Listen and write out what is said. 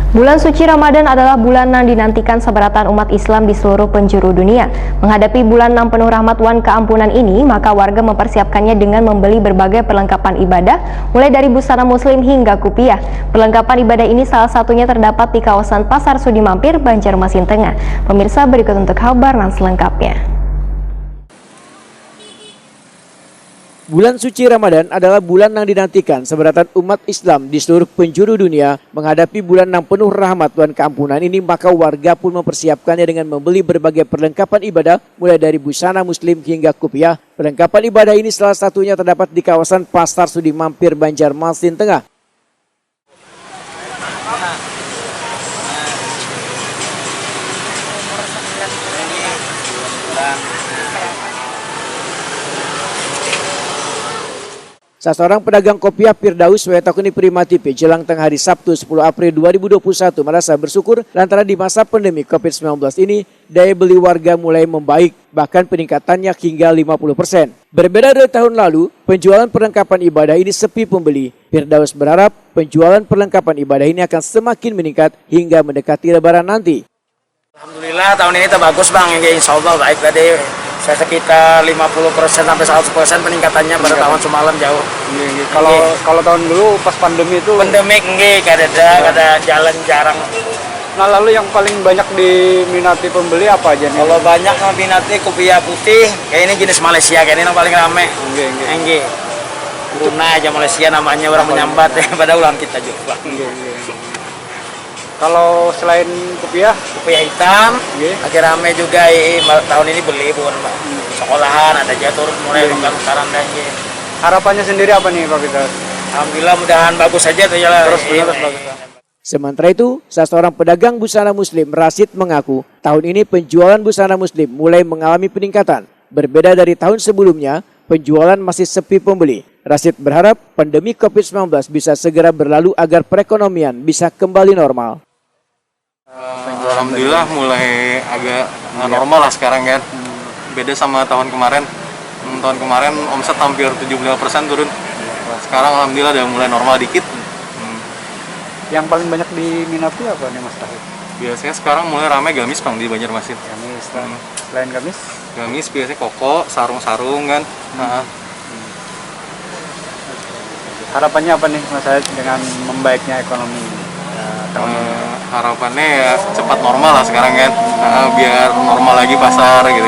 Bulan suci Ramadan adalah bulan yang dinantikan seberatan umat Islam di seluruh penjuru dunia. Menghadapi bulan 6 penuh rahmat wan keampunan ini, maka warga mempersiapkannya dengan membeli berbagai perlengkapan ibadah, mulai dari busana muslim hingga kupiah. Perlengkapan ibadah ini salah satunya terdapat di kawasan Pasar Sudi Mampir, Banjarmasin Tengah. Pemirsa, berikut untuk kabar selengkapnya. Bulan suci Ramadan adalah bulan yang dinantikan seberatan umat Islam di seluruh penjuru dunia. Menghadapi bulan yang penuh rahmat dan keampunan ini, maka warga pun mempersiapkannya dengan membeli berbagai perlengkapan ibadah, mulai dari busana muslim hingga kupiah. Perlengkapan ibadah ini salah satunya terdapat di kawasan Pasar Sudi Mampir, Banjarmasin Tengah. Seorang pedagang kopiah Firdaus Wetakuni Primatipe jelang tengah hari Sabtu 10 April 2021 merasa bersyukur lantaran di masa pandemi COVID-19 ini daya beli warga mulai membaik, bahkan peningkatannya hingga 50%. Berbeda dari tahun lalu, penjualan perlengkapan ibadah ini sepi pembeli. Firdaus berharap penjualan perlengkapan ibadah ini akan semakin meningkat hingga mendekati Lebaran nanti. Alhamdulillah tahun ini bagus bang, insya Allah baik tadi. Saya sekitar 50% sampai 100% peningkatannya pada tahun semalam jauh. Kalau tahun dulu pas pandemi itu kada jalan jarang. Nah, lalu yang paling banyak diminati pembeli apa aja nih? Kalau banyak minati kopiah putih, kayak ini jenis Malaysia, kayak ini yang paling rame. Enggak. Tuna aja Malaysia namanya, orang menyambat ya pada ulang kita juga. Kalau selain kopiah hitam, lagi rame juga tahun ini beli bukan Pak. Sekolahan ada jatuh mulai mekaran dan harapannya sendiri apa nih Pak Firdaus? Alhamdulillah mudahan bagus saja terus bagus. Sementara itu, seorang pedagang busana muslim Rasid mengaku tahun ini penjualan busana muslim mulai mengalami peningkatan. Berbeda dari tahun sebelumnya, penjualan masih sepi pembeli. Rasid berharap pandemi COVID-19 bisa segera berlalu agar perekonomian bisa kembali normal. Alhamdulillah mulai agak normal lah sekarang kan. Beda sama tahun kemarin. Tahun kemarin omset hampir 75% turun. Sekarang alhamdulillah udah mulai normal dikit. Yang paling banyak diminati apa nih Mas Tahir? Biasanya sekarang mulai ramai gamis Bang di Banjarmasin. Gamis. Selain gamis? Gamis biasanya koko, sarung-sarung kan. Harapannya apa nih Mas Tahir dengan membaiknya ekonomi tahun ini? Harapannya ya cepat normal lah sekarang kan, biar normal lagi pasar gitu.